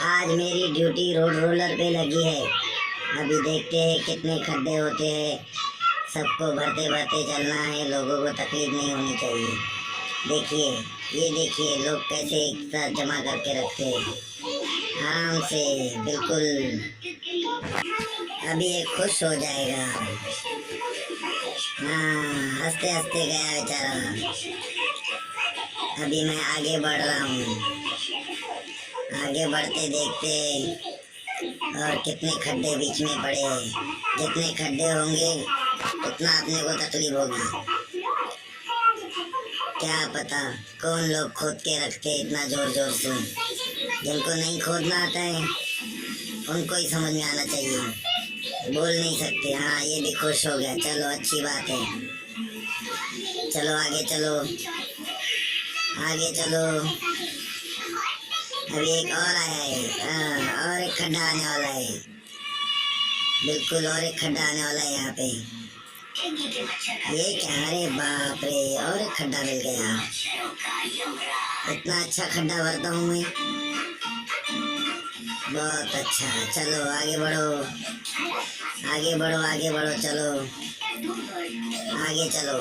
आज मेरी duty road roller पे लगी है। अभी देखते हैं कितने खड्डे होते हैं। सबको भरते भरते चलना है, लोगों को तकलीफ नहीं होनी चाहिए। देखिए, ये देखिए लोग कैसे एक साथ जमा करके रखते हैं आराम से, बिल्कुल। अभी ये खुश हो जाएगा। हाँ, हंसते हंसते गया बेचारा। अभी मैं आगे बढ़ रहा हूँ। आगे बढ़ते देखते और कितने खड्डे बीच में पड़े हैं। जितने खड्डे होंगे उतना अपने को तकलीफ होगी। क्या पता कौन लोग खोद के रखते इतना जोर जोर से। जिनको नहीं खोदना आता है उनको ही समझ में आना चाहिए। बोल नहीं सकते। हाँ, ये भी खुश हो गया। चलो, अच्छी बात है। चलो आगे चलो, आगे चलो। अभी एक और आया है। और एक खड्डा आने वाला है। बिल्कुल, और एक खड्डा आने वाला है यहाँ पे। ये क्या? अरे बाप रे, और एक खड्डा मिल गया। इतना अच्छा खड्डा भरता हूँ मैं। बहुत अच्छा। चलो आगे बढ़ो, आगे बढ़ो, आगे बढ़ो। चलो आगे चलो।